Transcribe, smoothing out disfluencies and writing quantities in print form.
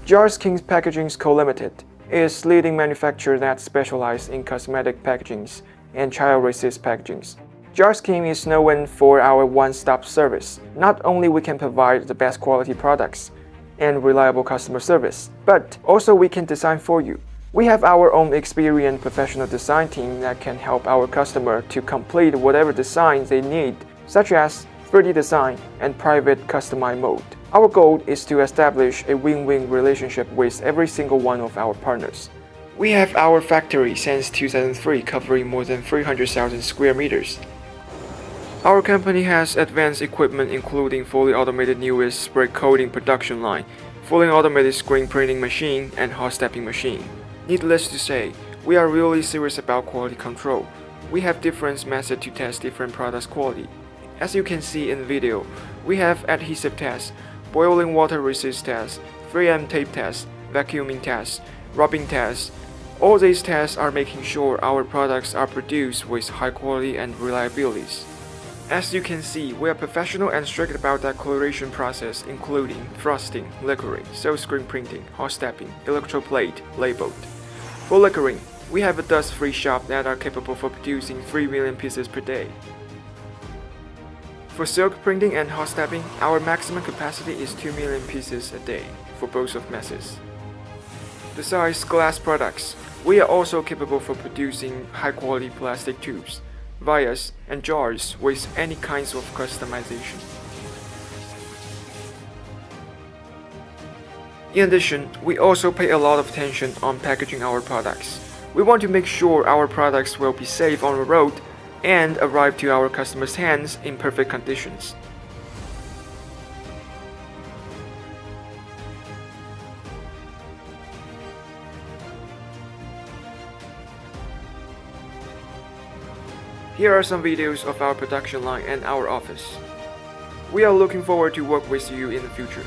Jarsking Packaging Co. Limited is leading manufacturer that specializes in cosmetic packagings and child-resist packagings. Jarsking is known for our one-stop service. Not only we can provide the best quality products and reliable customer service, but also we can design for you. We have our own experienced professional design team that can help our customer to complete whatever designs they need, such as 3D design and private customized mode. Our goal is to establish a win-win relationship with every single one of our partners. We have our factory since 2003 covering more than 300,000 square meters. Our company has advanced equipment including fully automated newest spray coating production line, fully automated screen printing machine, and hot stepping machine. Needless to say, we are really serious about quality control. We have different methods to test different products' quality. As you can see in the video, we have adhesive tests, boiling water resist tests, 3M tape tests, vacuuming tests, rubbing tests. All these tests are making sure our products are produced with high quality and reliability. As you can see, we are professional and strict about the coloration process, including frosting, lacquering, silk screen printing, hot stepping, electroplate, labeled. For lacquering, we have a dust-free shop that are capable for producing 3 million pieces per day. For silk printing and hot stepping, our maximum capacity is 2 million pieces a day for both of methods. Besides glass products, we are also capable for producing high-quality plastic tubes, vials, and jars with any kinds of customization. In addition, we also pay a lot of attention on packaging our products. We want to make sure our products will be safe on the road and arrive to our customers' hands in perfect conditions. Here are some videos of our production line and our office. We are looking forward to work with you in the future.